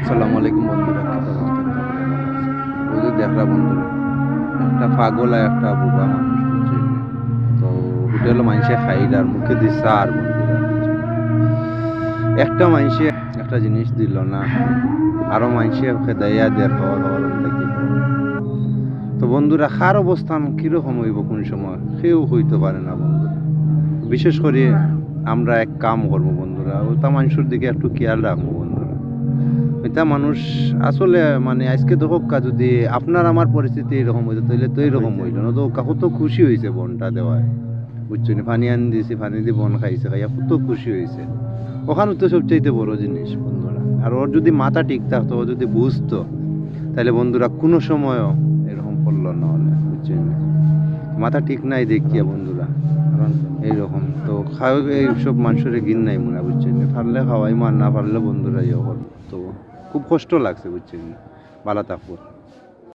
আসসালামু আলাইকুম বন্ধুরা, কি খবর? ওই যে দেখরা বন্ধুরা, একটা পাগল আর একটা বোবা মানুষ, বুঝছেন? তো হোটেলে মাইনসে খাইলার মুখে দিছে আর বন্ধুরা, বুঝছেন? একটা মাইনসে একটা জিনিস দিল না, আরো মাইনসে ওকে দেয়া দেড় হওয়ার হওয়ার দেখি। তো বন্ধুরা, কার অবস্থান কিরকম হইব কোন সময় কেউ হইতে পারে না বন্ধুরা। বিশেষ করে আমরা এক কাম করবো বন্ধুরা, ওটা মানুষের দিকে একটু খেয়াল রাখবো বন্ধুরা। এটা মানুষ আসলে মানে আজকে তো হোক যদি আপনার আমার পরিস্থিতি এরকম হইতো তাহলে তো এরকম হইল না। তো কাকু তো খুশি হয়েছে বনটা দেওয়ায়, বুঝছো না? পানি আনি দিয়েছি, পানি দিয়ে বন খাইছে, খাইয়া কত খুশি হয়েছে। ওখানে তো সবচাইতে বড় জিনিস বন্ধুরা। আর ওর যদি মাথা ঠিক থাকতো, ও যদি বুঝতো, তাহলে বন্ধুরা কোনো সময়ও এরকম করলো না হলে, বুঝছেন? মাথা ঠিক নাই দেখিয়া বন্ধুরা, কারণ এইরকম তো খাওয়া এইসব মানুষের গিন নাই মনে, বুঝছেন? পারলে খাওয়াই, মার না পারলে বন্ধুরা ইয়ে করবো। তো খুব কষ্ট লাগছে, বুঝছেন? ভালো থাকবো।